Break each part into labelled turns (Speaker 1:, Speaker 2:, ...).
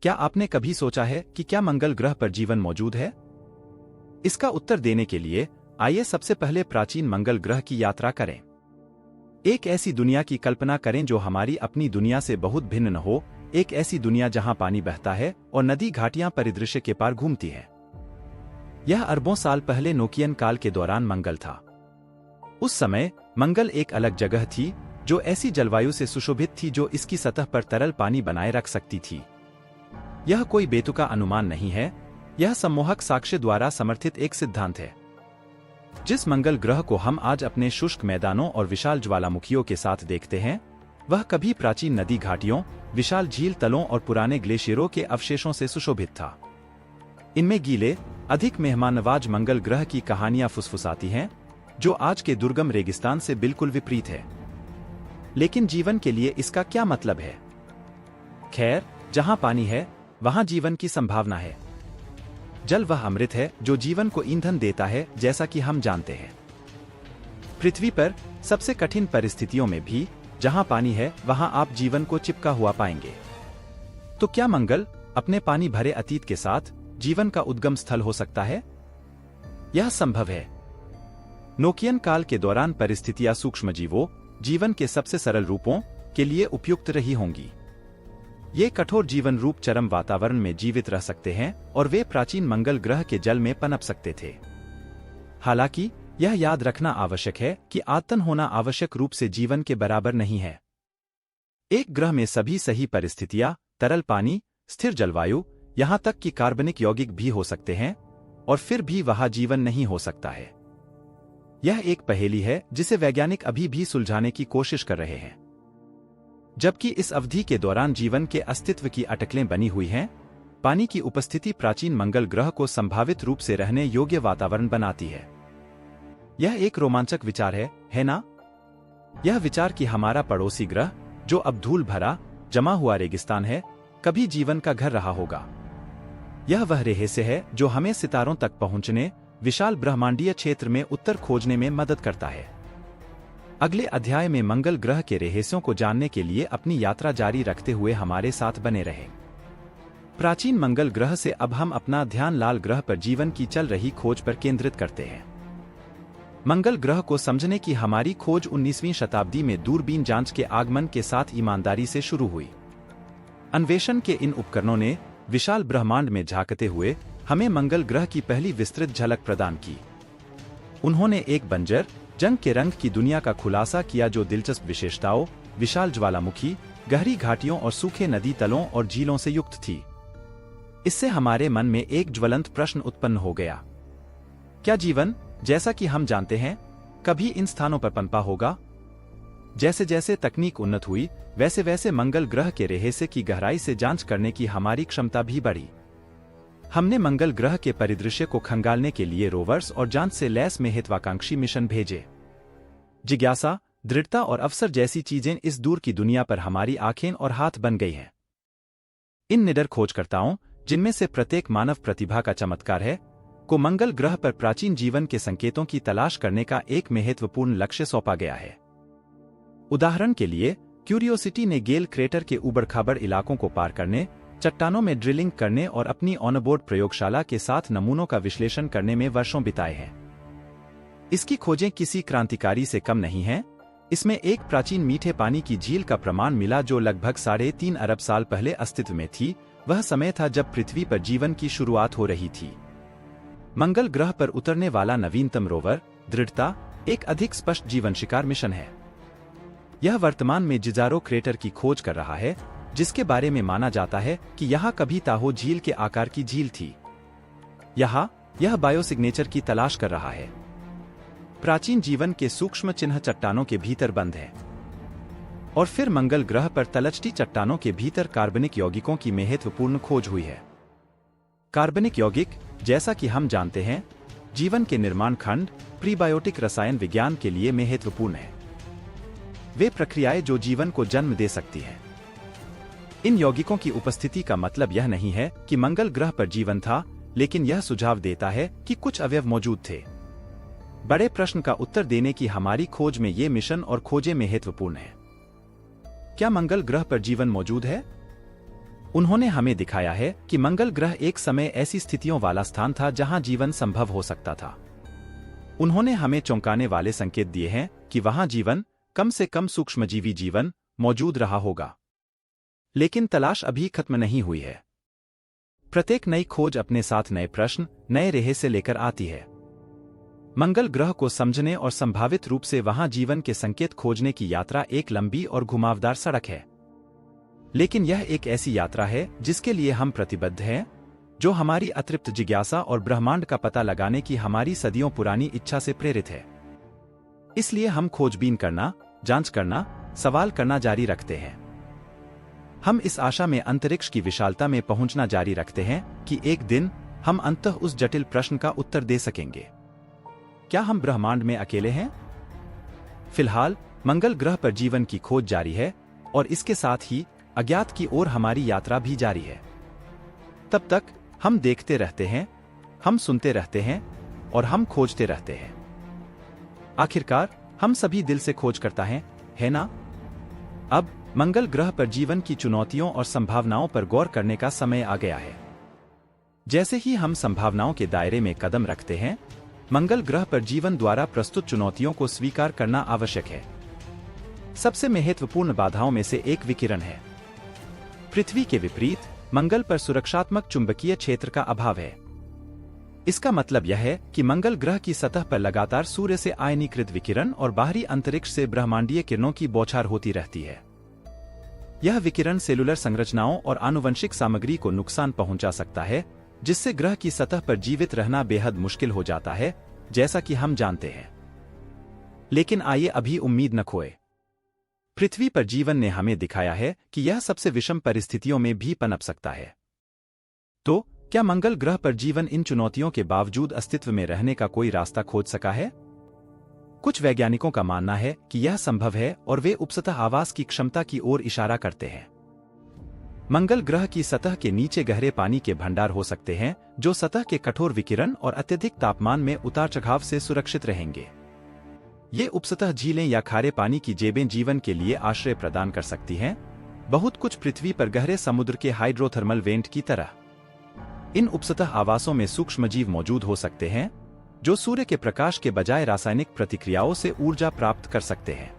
Speaker 1: क्या आपने कभी सोचा है कि क्या मंगल ग्रह पर जीवन मौजूद है? इसका उत्तर देने के लिए आइए सबसे पहले प्राचीन मंगल ग्रह की यात्रा करें। एक ऐसी दुनिया की कल्पना करें जो हमारी अपनी दुनिया से बहुत भिन्न न हो, एक ऐसी दुनिया जहां पानी बहता है और नदी घाटियां परिदृश्य के पार घूमती है। यह अरबों साल पहले नोकियन काल के दौरान मंगल था। उस समय मंगल एक अलग जगह थी जो ऐसी जलवायु से सुशोभित थी जो इसकी सतह पर तरल पानी बनाए रख सकती थी। यह कोई बेतुका अनुमान नहीं है, यह सम्मोहक साक्ष्य द्वारा समर्थित एक सिद्धांत है। जिस मंगल ग्रह को हम आज अपने शुष्क मैदानों और विशाल ज्वालामुखियों के साथ देखते हैं, वह कभी प्राचीन नदी घाटियों, विशाल झील तलों और पुराने ग्लेशियरों के अवशेषों से सुशोभित था। इनमें गीले, अधिक मेहमाननवाज मंगल ग्रह की कहानियां फुसफुसाती हैं, जो आज के दुर्गम रेगिस्तान से बिल्कुल विपरीत है। लेकिन जीवन के लिए इसका क्या मतलब है? खैर, जहां पानी है, वहां जीवन की संभावना है। जल वह अमृत है जो जीवन को ईंधन देता है, जैसा कि हम जानते हैं। पृथ्वी पर सबसे कठिन परिस्थितियों में भी जहां पानी है, वहां आप जीवन को चिपका हुआ पाएंगे। तो क्या मंगल अपने पानी भरे अतीत के साथ जीवन का उद्गम स्थल हो सकता है? यह संभव है। नोकियन काल के दौरान परिस्थितियां सूक्ष्मजीवों, जीवन के सबसे सरल रूपों के लिए उपयुक्त रही होंगी। ये कठोर जीवन रूप चरम वातावरण में जीवित रह सकते हैं और वे प्राचीन मंगल ग्रह के जल में पनप सकते थे। हालांकि यह याद रखना आवश्यक है कि आतन होना आवश्यक रूप से जीवन के बराबर नहीं है। एक ग्रह में सभी सही परिस्थितियां, तरल पानी, स्थिर जलवायु, यहां तक कि कार्बनिक यौगिक भी हो सकते हैं, और फिर भी वहां जीवन नहीं हो सकता है। यह एक पहेली है जिसे वैज्ञानिक अभी भी सुलझाने की कोशिश कर रहे हैं। जबकि इस अवधि के दौरान जीवन के अस्तित्व की अटकलें बनी हुई हैं, पानी की उपस्थिति प्राचीन मंगल ग्रह को संभावित रूप से रहने योग्य वातावरण बनाती है। यह एक रोमांचक विचार है ना? यह विचार कि हमारा पड़ोसी ग्रह, जो अब धूल भरा, जमा हुआ रेगिस्तान है, कभी जीवन का घर रहा होगा। यह वह रहस्य है जो हमें सितारों तक पहुंचने, विशाल ब्रह्मांडीय क्षेत्र में उत्तर खोजने में मदद करता है। अगले अध्याय में मंगल ग्रह के रहस्यों को जानने के लिए अपनी यात्रा जारी रखते हुए हमारे साथ बने रहें। प्राचीन मंगल ग्रह से अब हम अपना ध्यान लाल ग्रह पर जीवन की चल रही खोज पर केंद्रित करते हैं। मंगल ग्रह को समझने की हमारी खोज 19वीं शताब्दी में दूरबीन जांच के आगमन के साथ ईमानदारी से शुरू हुई। अन्वेषण के इन उपकरणों ने विशाल ब्रह्मांड में झांकते हुए हमें मंगल ग्रह की पहली विस्तृत झलक प्रदान की। उन्होंने एक बंजर, जंग के रंग की दुनिया का खुलासा किया जो दिलचस्प विशेषताओं, विशाल ज्वालामुखी, गहरी घाटियों और सूखे नदी तलों और झीलों से युक्त थी। इससे हमारे मन में एक ज्वलंत प्रश्न उत्पन्न हो गया। क्या जीवन, जैसा कि हम जानते हैं, कभी इन स्थानों पर पनपा होगा? जैसे जैसे तकनीक उन्नत हुई, वैसे वैसे मंगल ग्रह के रहस्य की गहराई से जांच करने की हमारी क्षमता भी बढ़ी। हमने मंगल ग्रह के परिदृश्य को खंगालने के लिए रोवर्स और जांच से लैस महत्वाकांक्षी मिशन भेजे। जिज्ञासा, दृढ़ता और अवसर जैसी चीजें इस दूर की दुनिया पर हमारी आंखें और हाथ बन गई हैं। इन निडर खोजकर्ताओं, जिनमें से प्रत्येक मानव प्रतिभा का चमत्कार है, को मंगल ग्रह पर प्राचीन जीवन के संकेतों की तलाश करने का एक महत्वपूर्ण लक्ष्य सौंपा गया है। उदाहरण के लिए, क्यूरियोसिटी ने गेल क्रेटर के उबड़-खाबड़ इलाकों को पार करने, चट्टानों में ड्रिलिंग करने और अपनी ऑनबोर्ड प्रयोगशाला के साथ नमूनों का विश्लेषण करने में वर्षों बिताए हैं। इसकी खोजें किसी क्रांतिकारी से कम नहीं हैं। इसमें एक प्राचीन मीठे पानी की झील का प्रमाण मिला जो लगभग 3.5 अरब साल पहले अस्तित्व में थी। वह समय था जब पृथ्वी पर जीवन की शुरुआत हो रही थी। मंगल ग्रह पर उतरने वाला नवीनतम रोवर, दृढ़ता, एक अधिक स्पष्ट जीवन शिकार मिशन है। यह वर्तमान में जिजारो क्रेटर की खोज कर रहा है, जिसके बारे में माना जाता है कि यहाँ कभी ताहो झील के आकार की झील थी। यहाँ यह बायोसिग्नेचर की तलाश कर रहा है। प्राचीन जीवन के सूक्ष्म चिन्ह चट्टानों के भीतर बंद है। और फिर मंगल ग्रह पर तलछटी चट्टानों के भीतर कार्बनिक यौगिकों की महत्वपूर्ण खोज हुई है। कार्बनिक यौगिक, जैसा कि हम जानते हैं, जीवन के निर्माण खंड, प्रीबायोटिक रसायन विज्ञान के लिए महत्वपूर्ण है। वे प्रक्रियाएं जो जीवन को जन्म दे सकती हैं। इन यौगिकों की उपस्थिति का मतलब यह नहीं है कि मंगल ग्रह पर जीवन था, लेकिन यह सुझाव देता है कि कुछ अवयव मौजूद थे। बड़े प्रश्न का उत्तर देने की हमारी खोज में ये मिशन और खोजें महत्वपूर्ण हैं। क्या मंगल ग्रह पर जीवन मौजूद है? उन्होंने हमें दिखाया है कि मंगल ग्रह एक समय ऐसी स्थितियों वाला स्थान था जहां जीवन संभव हो सकता था। उन्होंने हमें चौंकाने वाले संकेत दिए हैं कि वहां जीवन, कम से कम सूक्ष्मजीवी जीवन, मौजूद रहा होगा। लेकिन तलाश अभी खत्म नहीं हुई है। प्रत्येक नई खोज अपने साथ नए प्रश्न, नए रहस्य लेकर आती है। मंगल ग्रह को समझने और संभावित रूप से वहां जीवन के संकेत खोजने की यात्रा एक लंबी और घुमावदार सड़क है। लेकिन यह एक ऐसी यात्रा है जिसके लिए हम प्रतिबद्ध हैं, जो हमारी अतृप्त जिज्ञासा और ब्रह्मांड का पता लगाने की हमारी सदियों पुरानी इच्छा से प्रेरित है। इसलिए हम खोजबीन करना, जांच करना, सवाल करना जारी रखते हैं। हम इस आशा में अंतरिक्ष की विशालता में पहुंचना जारी रखते हैं कि एक दिन हम अंततः उस जटिल प्रश्न का उत्तर दे सकेंगे। क्या हम ब्रह्मांड में अकेले हैं? फिलहाल मंगल ग्रह पर जीवन की खोज जारी है और इसके साथ ही अज्ञात की ओर हमारी यात्रा भी जारी है। तब तक हम देखते रहते हैं, हम सुनते रहते हैं और हम खोजते रहते हैं। आखिरकार हम सभी दिल से खोज करता है ना? अब मंगल ग्रह पर जीवन की चुनौतियों और संभावनाओं पर गौर करने का समय आ गया है। जैसे ही हम संभावनाओं के दायरे में कदम रखते हैं, मंगल ग्रह पर जीवन द्वारा प्रस्तुत चुनौतियों को स्वीकार करना आवश्यक है। सबसे महत्वपूर्ण बाधाओं में से एक विकिरण है। पृथ्वी के विपरीत मंगल पर सुरक्षात्मक चुंबकीय क्षेत्र का अभाव है। इसका मतलब यह है कि मंगल ग्रह की सतह पर लगातार सूर्य से आयनीकृत विकिरण और बाहरी अंतरिक्ष से ब्रह्मांडीय किरणों की बौछार होती रहती है। यह विकिरण सेलुलर संरचनाओं और आनुवंशिक सामग्री को नुकसान पहुंचा सकता है, जिससे ग्रह की सतह पर जीवित रहना बेहद मुश्किल हो जाता है, जैसा कि हम जानते हैं। लेकिन आइए अभी उम्मीद न खोए। पृथ्वी पर जीवन ने हमें दिखाया है कि यह सबसे विषम परिस्थितियों में भी पनप सकता है। तो क्या मंगल ग्रह पर जीवन इन चुनौतियों के बावजूद अस्तित्व में रहने का कोई रास्ता खोज सका है? कुछ वैज्ञानिकों का मानना है कि यह संभव है और वे उपसतह आवास की क्षमता की ओर इशारा करते हैं। मंगल ग्रह की सतह के नीचे गहरे पानी के भंडार हो सकते हैं, जो सतह के कठोर विकिरण और अत्यधिक तापमान में उतार चढ़ाव से सुरक्षित रहेंगे। ये उपसतह झीलें या खारे पानी की जेबें जीवन के लिए आश्रय प्रदान कर सकती हैं, बहुत कुछ पृथ्वी पर गहरे समुद्र के हाइड्रोथर्मल वेंट की तरह। इन उपसतह आवासों में सूक्ष्मजीव मौजूद हो सकते हैं, जो सूर्य के प्रकाश के बजाय रासायनिक प्रतिक्रियाओं से ऊर्जा प्राप्त कर सकते हैं।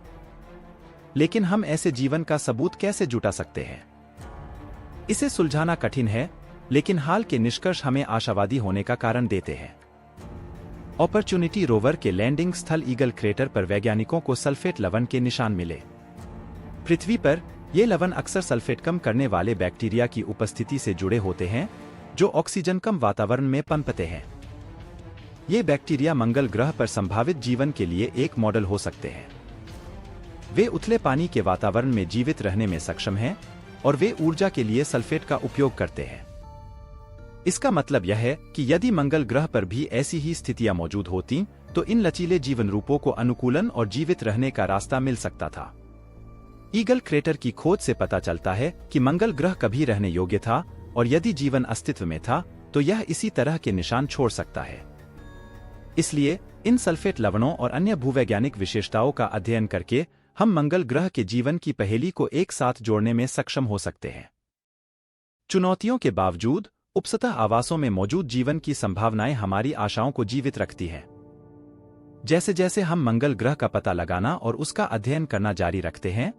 Speaker 1: लेकिन हम ऐसे जीवन का सबूत कैसे जुटा सकते हैं? इसे सुलझाना कठिन है, लेकिन हाल के निष्कर्ष हमें आशावादी होने का कारण देते हैं। अपॉर्चुनिटी रोवर के लैंडिंग स्थल ईगल क्रेटर पर वैज्ञानिकों को सल्फेट लवण के निशान मिले। पृथ्वी पर ये लवण अक्सर सल्फेट कम करने वाले बैक्टीरिया की उपस्थिति से जुड़े होते हैं, जो ऑक्सीजन कम वातावरण में पनपते हैं। ये बैक्टीरिया मंगल ग्रह पर संभावित जीवन के लिए एक मॉडल हो सकते हैं। वे उथले पानी के वातावरण में जीवित रहने में सक्षम हैं और वे ऊर्जा के लिए सल्फेट का उपयोग करते हैं। इसका मतलब यह है कि यदि मंगल ग्रह पर भी ऐसी ही स्थितियां मौजूद होती, तो इन लचीले जीवन रूपों को अनुकूलन और जीवित रहने का रास्ता मिल सकता था। ईगल क्रेटर की खोज से पता चलता है कि मंगल ग्रह कभी रहने योग्य था, और यदि जीवन अस्तित्व में था, तो यह इसी तरह के निशान छोड़ सकता है। इसलिए इन सल्फेट लवणों और अन्य भूवैज्ञानिक विशेषताओं का अध्ययन करके हम मंगल ग्रह के जीवन की पहेली को एक साथ जोड़ने में सक्षम हो सकते हैं। चुनौतियों के बावजूद उपसतह आवासों में मौजूद जीवन की संभावनाएं हमारी आशाओं को जीवित रखती हैं। जैसे जैसे हम मंगल ग्रह का पता लगाना और उसका अध्ययन करना जारी रखते हैं,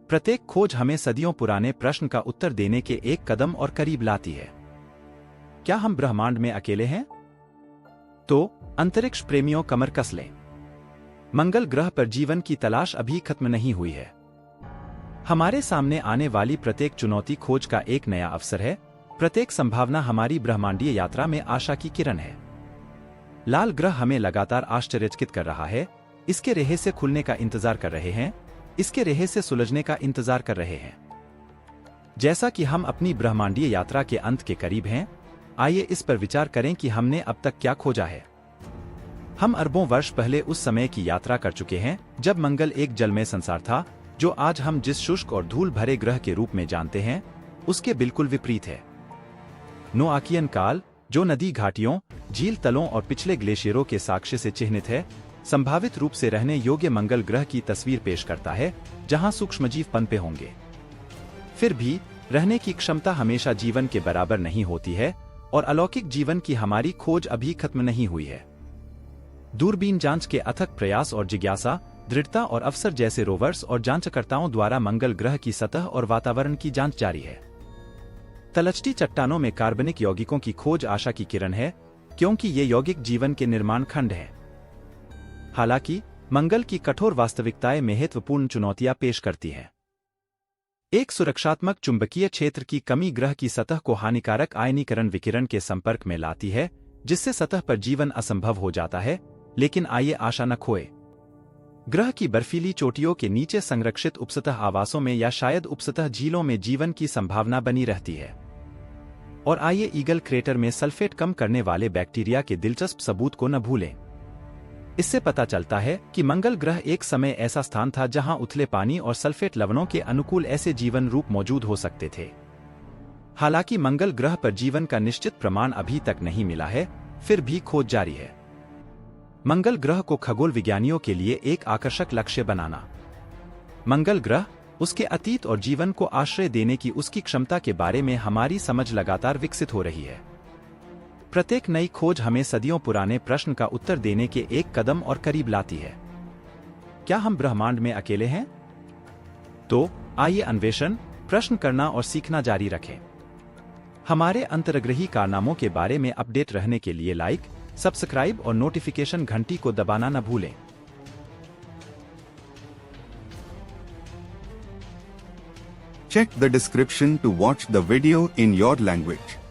Speaker 1: प्रत्येक खोज हमें सदियों पुराने प्रश्न का उत्तर देने के एक कदम और करीब लाती है। क्या हम ब्रह्मांड में अकेले हैं? तो अंतरिक्ष प्रेमियों, कमर कस लें। मंगल ग्रह पर जीवन की तलाश अभी खत्म नहीं हुई है। हमारे सामने आने वाली प्रत्येक चुनौती खोज का एक नया अवसर है। प्रत्येक संभावना हमारी ब्रह्मांडीय यात्रा में आशा की किरण है। लाल ग्रह हमें लगातार आश्चर्यचकित कर रहा है, इसके रहस्य खुलने का इंतजार कर रहे हैं, इसके रहस्य सुलझने का इंतजार कर रहे हैं। जैसा कि हम अपनी ब्रह्मांडीय यात्रा के अंत के करीब हैं, आइए इस पर विचार करें कि हमने अब तक क्या खोजा है। हम अरबों वर्ष पहले उस समय की यात्रा कर चुके हैं जब मंगल एक जलमय संसार था, जो आज हम जिस शुष्क और धूल भरे ग्रह के रूप में जानते हैं, उसके बिल्कुल विपरीत है। नोआकियन काल, जो नदी घाटियों, झील तलों और पिछले ग्लेशियरों के साक्ष्य से चिह्नित है, संभावित रूप से रहने योग्य मंगल ग्रह की तस्वीर पेश करता है, जहां सूक्ष्मजीव पनपे होंगे। फिर भी रहने की क्षमता हमेशा जीवन के बराबर नहीं होती है और अलौकिक जीवन की हमारी खोज अभी खत्म नहीं हुई है। दूरबीन जांच के अथक प्रयास और जिज्ञासा, दृढ़ता और अवसर जैसे रोवर्स और जांचकर्ताओं द्वारा मंगल ग्रह की सतह और वातावरण की जांच जारी है। तलछटी चट्टानों में कार्बनिक यौगिकों की खोज आशा की किरण है, क्योंकि ये यौगिक जीवन के निर्माण खंड हैं। हालांकि मंगल की कठोर वास्तविकताएं महत्वपूर्ण चुनौतियां पेश करती हैं। एक सुरक्षात्मक चुंबकीय क्षेत्र की कमी ग्रह की सतह को हानिकारक आयनीकरण विकिरण के संपर्क में लाती है, जिससे सतह पर जीवन असंभव हो जाता है। लेकिन आइए आशा न खोए। ग्रह की बर्फीली चोटियों के नीचे संरक्षित उपसतह आवासों में या शायद उपसतह झीलों में जीवन की संभावना बनी रहती है। और आइए ईगल क्रेटर में सल्फेट कम करने वाले बैक्टीरिया के दिलचस्प सबूत को न भूलें। इससे पता चलता है कि मंगल ग्रह एक समय ऐसा स्थान था जहां उथले पानी और सल्फेट लवणों के अनुकूल ऐसे जीवन रूप मौजूद हो सकते थे। हालांकि मंगल ग्रह पर जीवन का निश्चित प्रमाण अभी तक नहीं मिला है, फिर भी खोज जारी है। मंगल ग्रह को खगोल विज्ञानियों के लिए एक आकर्षक लक्ष्य बनाना। मंगल ग्रह, उसके अतीत और जीवन को आश्रय देने की उसकी क्षमता के बारे में हमारी समझ लगातार विकसित हो रही है। प्रत्येक नई खोज हमें सदियों पुराने प्रश्न का उत्तर देने के एक कदम और करीब लाती है। क्या हम ब्रह्मांड में अकेले हैं? तो आइए अन्वेषण, प्रश्न करना और सीखना जारी रखें। हमारे अंतर्ग्रही कारनामों के बारे में अपडेट रहने के लिए लाइक, सब्सक्राइब और नोटिफिकेशन घंटी को दबाना न भूलें।
Speaker 2: Check the description to watch the video in your language.